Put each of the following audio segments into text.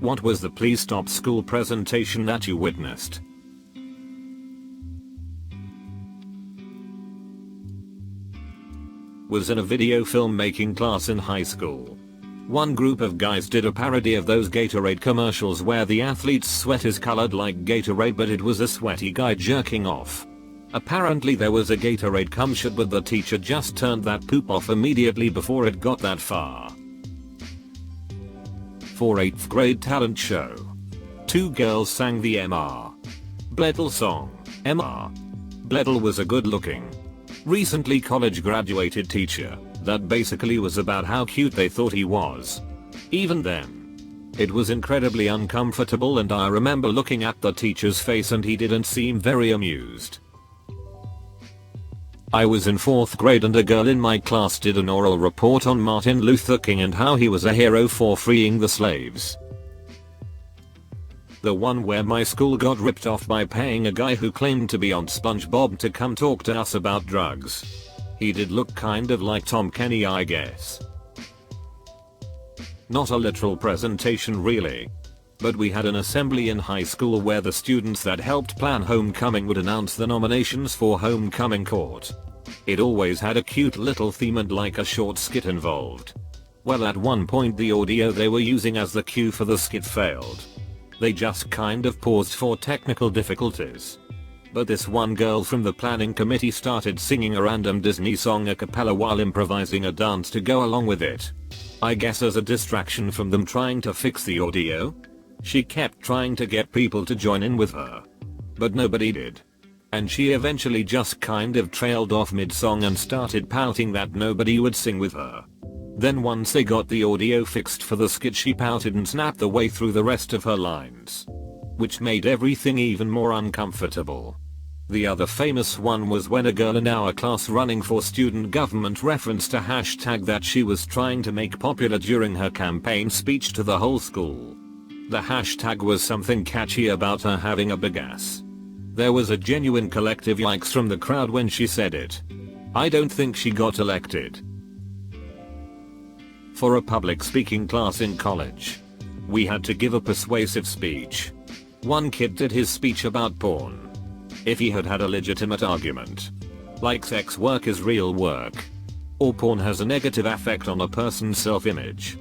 What was the please stop school presentation that you witnessed? Was in a video filmmaking class in high school. One group of guys did a parody of those Gatorade commercials where the athlete's sweat is colored like Gatorade, but it was a sweaty guy jerking off. Apparently there was a Gatorade cum shot, but the teacher just turned that poop off immediately before it got that far. For 8th grade talent show. 2 girls sang the Mr. Bledel song. Mr. Bledel was a good looking, recently college graduated teacher that basically was about how cute they thought he was. Even then, it was incredibly uncomfortable, and I remember looking at the teacher's face and he didn't seem very amused. I was in 4th grade and a girl in my class did an oral report on Martin Luther King and how he was a hero for freeing the slaves. The one where my school got ripped off by paying a guy who claimed to be on SpongeBob to come talk to us about drugs. He did look kind of like Tom Kenny, I guess. Not a literal presentation really, but we had an assembly in high school where the students that helped plan homecoming would announce the nominations for homecoming court. It always had a cute little theme and like a short skit involved. Well, at one point the audio they were using as the cue for the skit failed. They just kind of paused for technical difficulties. But this one girl from the planning committee started singing a random Disney song a cappella while improvising a dance to go along with it. I guess as a distraction from them trying to fix the audio. She kept trying to get people to join in with her, but nobody did. And she eventually just kind of trailed off mid-song and started pouting that nobody would sing with her. Then once they got the audio fixed for the skit, she pouted and snapped the way through the rest of her lines, which made everything even more uncomfortable. The other famous one was when a girl in our class running for student government referenced a hashtag that she was trying to make popular during her campaign speech to the whole school. The hashtag was something catchy about her having a big ass. There was a genuine collective yikes from the crowd when she said it. I don't think she got elected. For a public speaking class in college, we had to give a persuasive speech. One kid did his speech about porn. If he had had a legitimate argument, like sex work is real work, or porn has a negative effect on a person's self-image,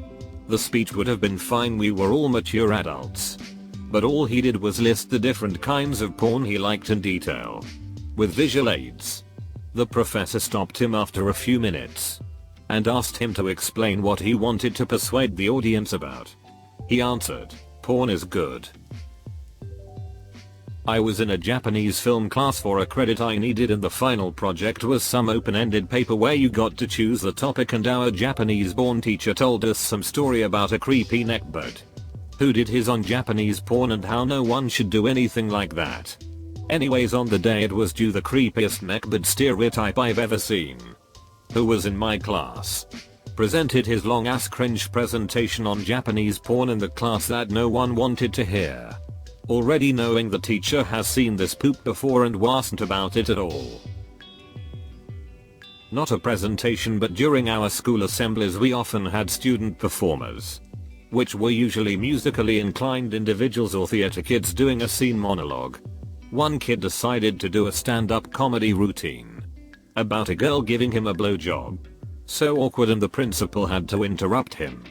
the speech would have been fine. We were all mature adults. But all he did was list the different kinds of porn he liked in detail, with visual aids. The professor stopped him after a few minutes and asked him to explain what he wanted to persuade the audience about. He answered, "Porn is good." I was in a Japanese film class for a credit I needed, and the final project was some open-ended paper where you got to choose the topic, and our Japanese-born teacher told us some story about a creepy neckbeard who did his on Japanese porn and how no one should do anything like that. Anyways, on the day it was due, the creepiest neckbeard stereotype I've ever seen, who was in my class, presented his long ass cringe presentation on Japanese porn in the class that no one wanted to hear. Already knowing the teacher has seen this poop before and wasn't about it at all. Not a presentation, but during our school assemblies we often had student performers, which were usually musically inclined individuals or theater kids doing a scene monologue. One kid decided to do a stand-up comedy routine about a girl giving him a blowjob. So awkward, and the principal had to interrupt him.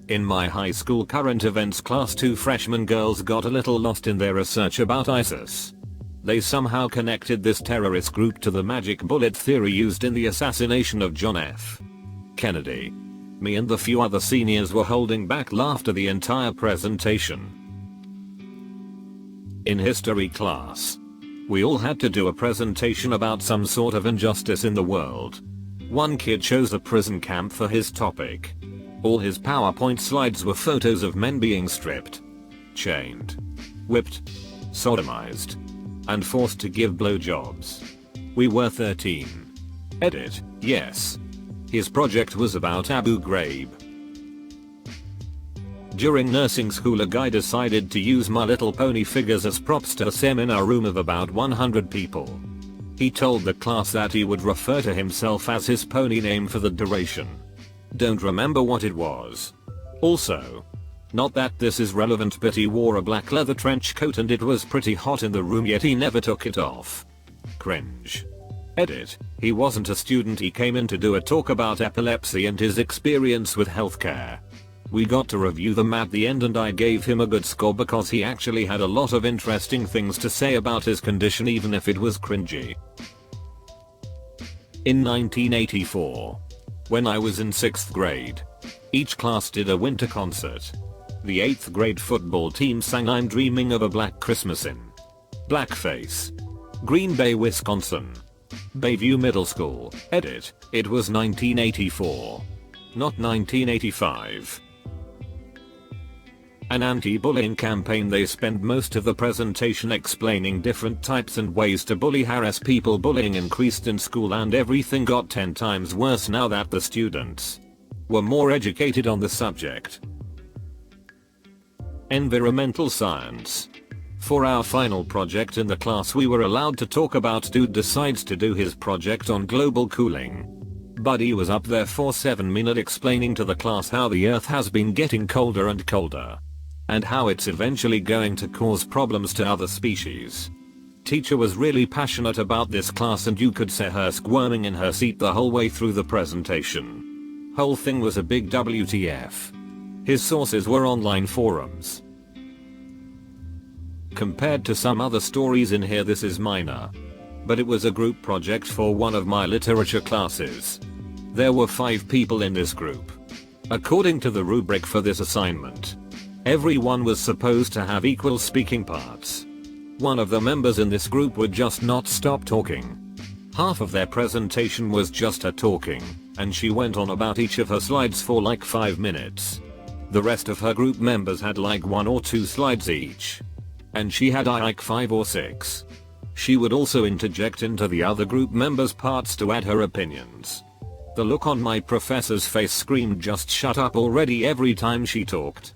In my high school current events class, 2 freshman girls got a little lost in their research about ISIS. They somehow connected this terrorist group to the magic bullet theory used in the assassination of John F. Kennedy. Me and the few other seniors were holding back laughter the entire presentation. In history class, we all had to do a presentation about some sort of injustice in the world. One kid chose a prison camp for his topic. All his PowerPoint slides were photos of men being stripped, chained, whipped, sodomized, and forced to give blowjobs. We were 13. Edit, yes. His project was about Abu Ghraib. During nursing school, a guy decided to use My Little Pony figures as props to a seminar room of about 100 people. He told the class that he would refer to himself as his pony name for the duration. Don't remember what it was. Also, Not that this is relevant, but he wore a black leather trench coat and it was pretty hot in the room, yet he never took it off. Cringe. Edit. He wasn't a student, he came in to do a talk about epilepsy and his experience with healthcare. We got to review them at the end and I gave him a good score because he actually had a lot of interesting things to say about his condition, even if it was cringy. In 1984, when I was in 6th grade, each class did a winter concert. The 8th grade football team sang "I'm Dreaming of a Black Christmas" in blackface. Green Bay, Wisconsin. Bayview Middle School. Edit. It was 1984. Not 1985. An anti-bullying campaign. They spend most of the presentation explaining different types and ways to bully, harass people. Bullying increased in school and everything got 10 times worse now that the students were more educated on the subject. Environmental science. For our final project in the class we were allowed to talk about dude decides to do his project on global cooling. Buddy was up there for 7 minutes explaining to the class how the earth has been getting colder and colder, and how it's eventually going to cause problems to other species. Teacher was really passionate about this class and you could see her squirming in her seat the whole way through the presentation. Whole thing was a big WTF. His sources were online forums. Compared to some other stories in here, this is minor, but it was a group project for one of my literature classes. There were 5 people in this group. According to the rubric for this assignment, everyone was supposed to have equal speaking parts. One of the members in this group would just not stop talking. Half of their presentation was just her talking, and she went on about each of her slides for like 5 minutes. The rest of her group members had like 1 or 2 slides each, and she had like 5 or 6. She would also interject into the other group members' parts to add her opinions. The look on my professor's face screamed just shut up already every time she talked.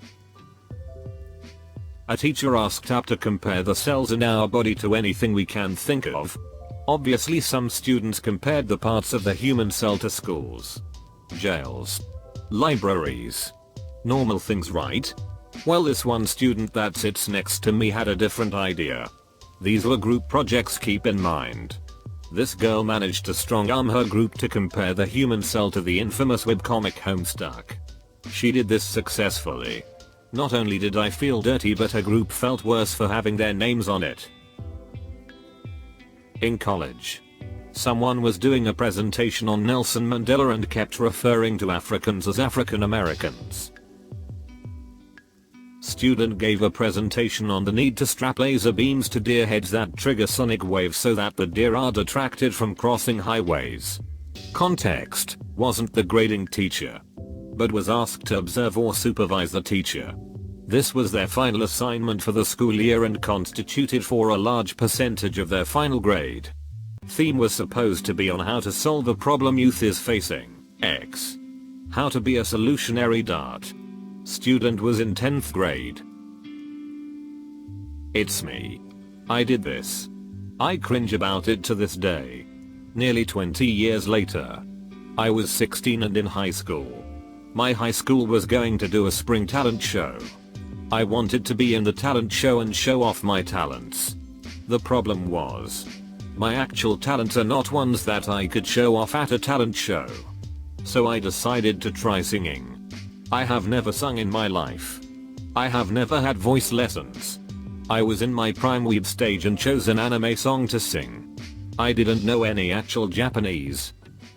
A teacher asked us to compare the cells in our body to anything we can think of. Obviously some students compared the parts of the human cell to schools, jails, libraries. Normal things, right? Well, this one student that sits next to me had a different idea. These were group projects, keep in mind. This girl managed to strong-arm her group to compare the human cell to the infamous webcomic Homestuck. She did this successfully. Not only did I feel dirty, but her group felt worse for having their names on it. In college, someone was doing a presentation on Nelson Mandela and kept referring to Africans as African Americans. Student gave a presentation on the need to strap laser beams to deer heads that trigger sonic waves so that the deer are detracted from crossing highways. Context: wasn't the grading teacher, but was asked to observe or supervise the teacher. This was their final assignment for the school year and constituted for a large percentage of their final grade. Theme was supposed to be on how to solve a problem youth is facing. X. How to be a solutionary dart. Student was in 10th grade. It's me. I did this. I cringe about it to this day. Nearly 20 years later. I was 16 and in high school. My high school was going to do a spring talent show. I wanted to be in the talent show and show off my talents. The problem was, my actual talents are not ones that I could show off at a talent show. So I decided to try singing. I have never sung in my life. I have never had voice lessons. I was in my prime weeb stage and chose an anime song to sing. I didn't know any actual Japanese.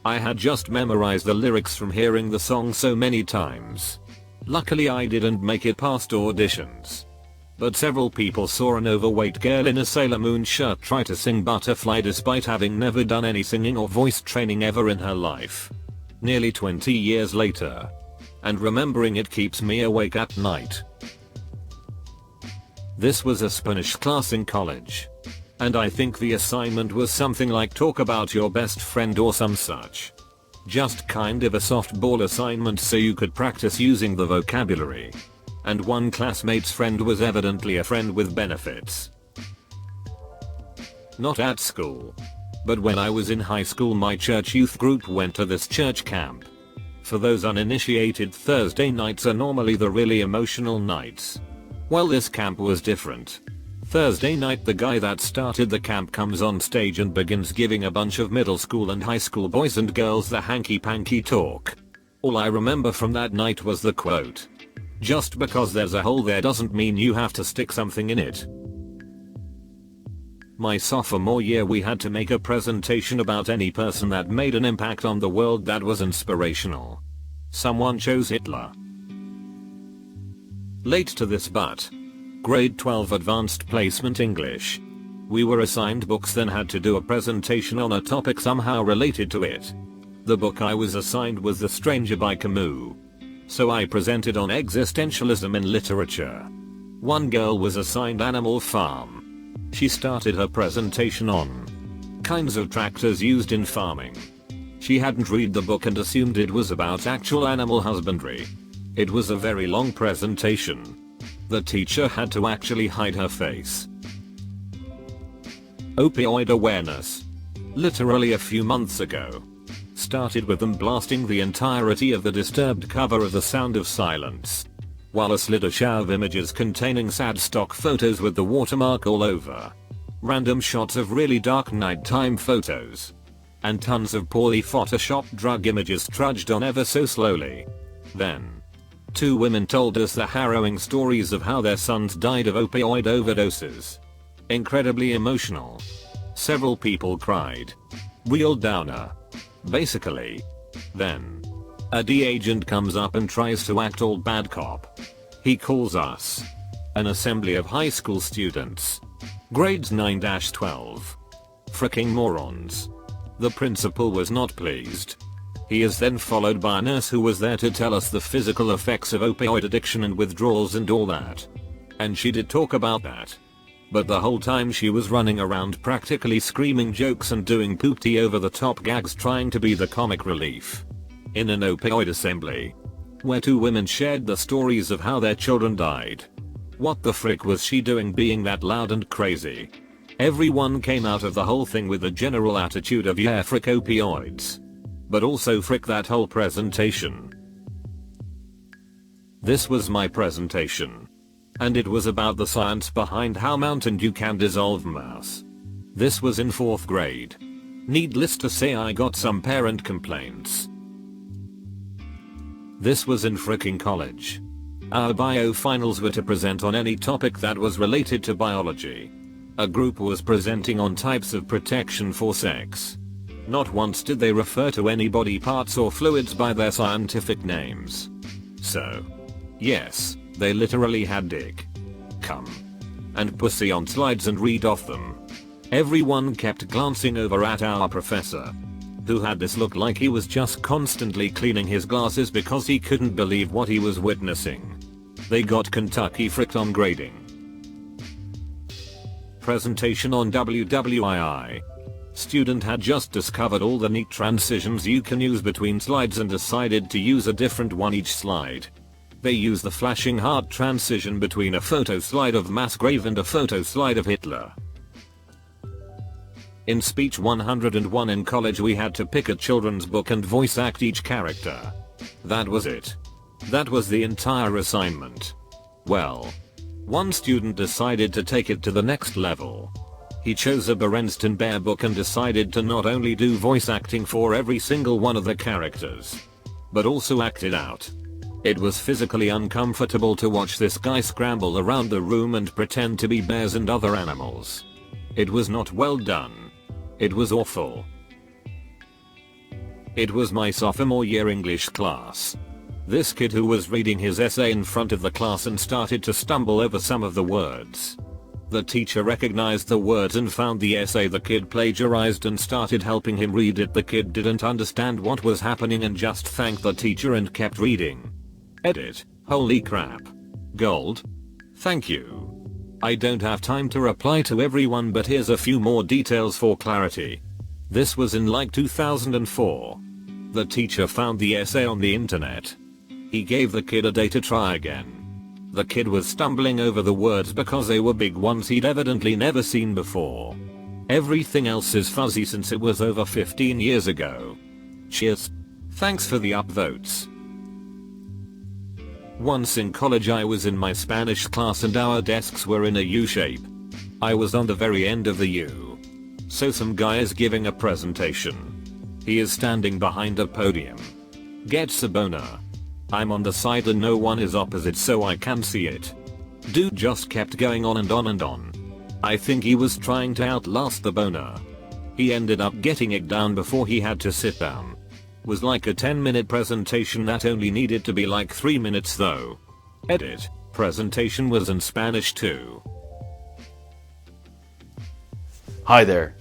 I had just memorized the lyrics from hearing the song so many times. Luckily I didn't make it past auditions. But several people saw an overweight girl in a Sailor Moon shirt try to sing Butterfly despite having never done any singing or voice training ever in her life. Nearly 20 years later. And remembering it keeps me awake at night. This was a Spanish class in college. And I think the assignment was something like talk about your best friend or some such. Just kind of a softball assignment so you could practice using the vocabulary. And one classmate's friend was evidently a friend with benefits. Not at school. But when I was in high school my church youth group went to this church camp. For those uninitiated, Thursday nights are normally the really emotional nights. Well, this camp was different. Thursday night, the guy that started the camp comes on stage and begins giving a bunch of middle school and high school boys and girls the hanky-panky talk. All I remember from that night was the quote, "Just because there's a hole there doesn't mean you have to stick something in it." My sophomore year, we had to make a presentation about any person that made an impact on the world that was inspirational. Someone chose Hitler. Late to this, but grade 12 advanced placement English. We were assigned books, then had to do a presentation on a topic somehow related to it. The book I was assigned was The Stranger by Camus. So I presented on existentialism in literature. One girl was assigned Animal Farm. She started her presentation on kinds of tractors used in farming. She hadn't read the book and assumed it was about actual animal husbandry. It was a very long presentation. The teacher had to actually hide her face. Opioid awareness. Literally a few months ago. Started with them blasting the entirety of the Disturbed cover of The Sound of Silence. Wallace lit a shower of images containing sad stock photos with the watermark all over. Random shots of really dark nighttime photos. And tons of poorly photoshopped drug images trudged on ever so slowly. Then, two women told us the harrowing stories of how their sons died of opioid overdoses. Incredibly emotional. Several people cried. Real downer. Basically. Then, a D agent comes up and tries to act all bad cop. He calls us an assembly of high school students. Grades 9-12. Fricking morons. The principal was not pleased. He is then followed by a nurse who was there to tell us the physical effects of opioid addiction and withdrawals and all that. And she did talk about that. But the whole time she was running around practically screaming jokes and doing poopty over the top gags, trying to be the comic relief. In an opioid assembly, where two women shared the stories of how their children died. What the frick was she doing being that loud and crazy? Everyone came out of the whole thing with a general attitude of yeah, frick opioids. But also frick that whole presentation. This was my presentation. And it was about the science behind how Mountain Dew can dissolve mass. This was in 4th grade. Needless to say, I got some parent complaints. This was in fricking college. Our bio finals were to present on any topic that was related to biology. A group was presenting on types of protection for sex. Not once did they refer to any body parts or fluids by their scientific names. So, yes, they literally had dick, cum, and pussy on slides and read off them. Everyone kept glancing over at our professor, who had this look like he was just constantly cleaning his glasses because he couldn't believe what he was witnessing. They got Kentucky fricked on grading. Presentation on WWII. Student had just discovered all the neat transitions you can use between slides and decided to use a different one each slide. They used the flashing heart transition between a photo slide of mass grave and a photo slide of Hitler. In speech 101 in college, we had to pick a children's book and voice act each character. That was it. That was the entire assignment. Well, one student decided to take it to the next level. He chose a Berenstain Bear book and decided to not only do voice acting for every single one of the characters, but also act it out. It was physically uncomfortable to watch this guy scramble around the room and pretend to be bears and other animals. It was not well done. It was awful. It was my sophomore year English class. This kid who was reading his essay in front of the class and started to stumble over some of the words. The teacher recognized the words and found the essay the kid plagiarized and started helping him read it. The kid didn't understand what was happening and just thanked the teacher and kept reading. Edit. Holy crap. Gold. Thank you. I don't have time to reply to everyone, but here's a few more details for clarity. This was in like 2004. The teacher found the essay on the internet. He gave the kid a day to try again. The kid was stumbling over the words because they were big ones he'd evidently never seen before. Everything else is fuzzy since it was over 15 years ago. Cheers. Thanks for the upvotes. Once in college I was in my Spanish class and our desks were in a U shape. I was on the very end of the U. So some guy is giving a presentation. He is standing behind a podium. Gets a boner. I'm on the side and no one is opposite so I can see it. Dude just kept going on and on and on. I think he was trying to outlast the boner. He ended up getting it down before he had to sit down. Was like a 10-minute presentation that only needed to be like 3 minutes though. Edit. Presentation was in Spanish too. Hi there.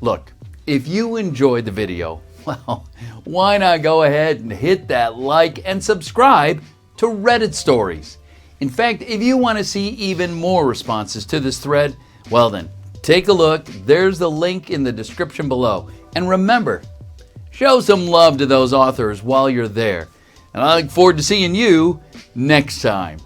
Look, if you enjoyed the video, well, why not go ahead and hit that like and subscribe to Reddit Stories. In fact, if you want to see even more responses to this thread, well then, take a look. There's the link in the description below. And remember, show some love to those authors while you're there. And I look forward to seeing you next time.